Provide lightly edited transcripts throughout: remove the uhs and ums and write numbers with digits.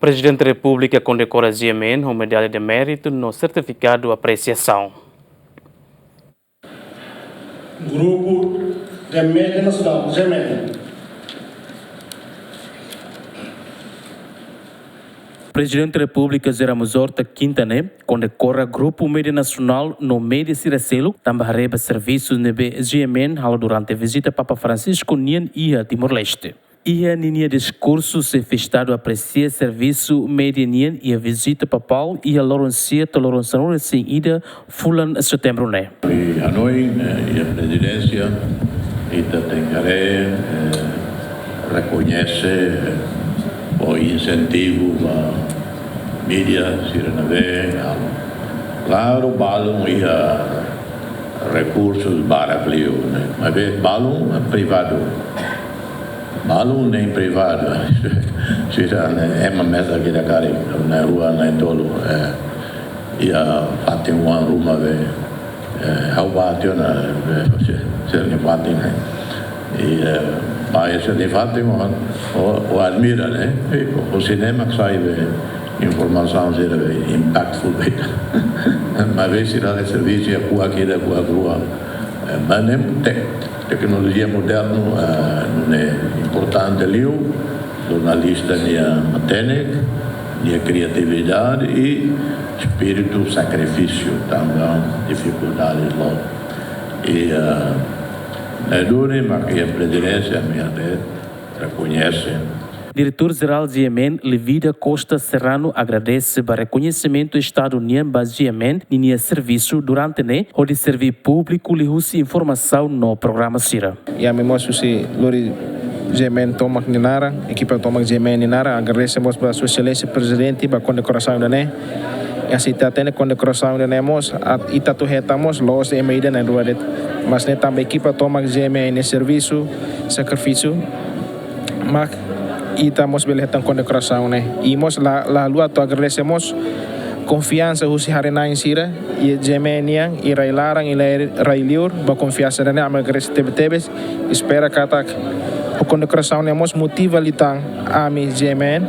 Presidente da República condecora Jemen com medalha de mérito no certificado de apreciação. Grupo de Média Nacional, Jemen. Presidente da República Ramos Horta Quintana condecora Grupo Média Nacional no meio de Siracelo, também recebe serviços no Jemen durante a visita Papa Francisco Nian Ia Timor-Leste. Ia Ninia discurso se festado aprecia serviço medianian e a visita papal e a Laurencia tolerança sem ida fulan setembro né. Hanoi e a presidência ita Tengaré reconhece o incentivo à mídia sirenave, claro, balão e a recursos baraplio, né? Mas balão privado. Balão nem privado, é uma mesa aqui da cara, na rua, na Tolo, e a fatem uma ruma, ao bateu na, se ele batem, né? E vai se ele fatem o admira, né? O cinema que sai informação será impactful, mas vê se dá serviço a rua aqui da rua, mas nem tecnologia moderna é importante ali, jornalista a técnica, a criatividade e espírito sacrifício também, dificuldades lá. E é duro, mas que a presidência minha reconhece. Diretor-Geral de Jemen, Levida Costa Serrano, agradece o reconhecimento do Estado União de Jemen e serviço durante o serviço público e informação no programa Sira. E a memória se Lori Jemen Tomak Ninara, equipa Tomak Jemen Ninara, agradecemos para a sua excelência presidente para a condecoração da NE. E assim está tendo condecoração da NEMOS, e está retamos los de meida na rua, mas também equipa Tomak Jemen em serviço, sacrifício, mas e estamos beleza condecoração, né? E nós lá lua to agradecemos confiança o se harena em Sira e Jemenian e Railaran e Railiur ba confiança né agradece tebes espera kata o condecoração né nós motiva litang ami Jemen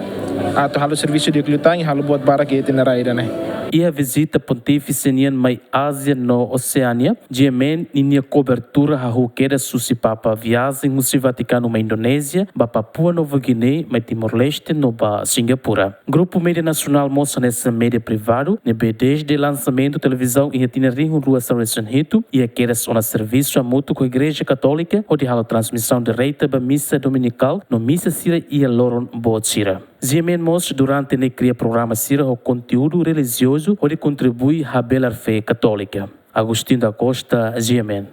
ato halu serviço de litang e halu buat barak e itinerário né. E a visita pontífice mai Ásia no Oceania, Jemen e cobertura a roqueira suscipapa viagem no Vaticano na Indonésia, ba Papua Nova Guiné, ma Timor-Leste no ba Singapura. Grupo Média Nacional mostra nessa média privado, desde o lançamento televisão e itinerário Rua São Rito e aqueles on serviço a mútuo com a Igreja Católica, onde a transmissão direita ba missa dominical no missa Sira e a Loron Boat Sira. Jemen mostra durante ne cria programa Sira o conteúdo religioso onde contribui à bela fé católica. Agostinho da Costa, Jemen.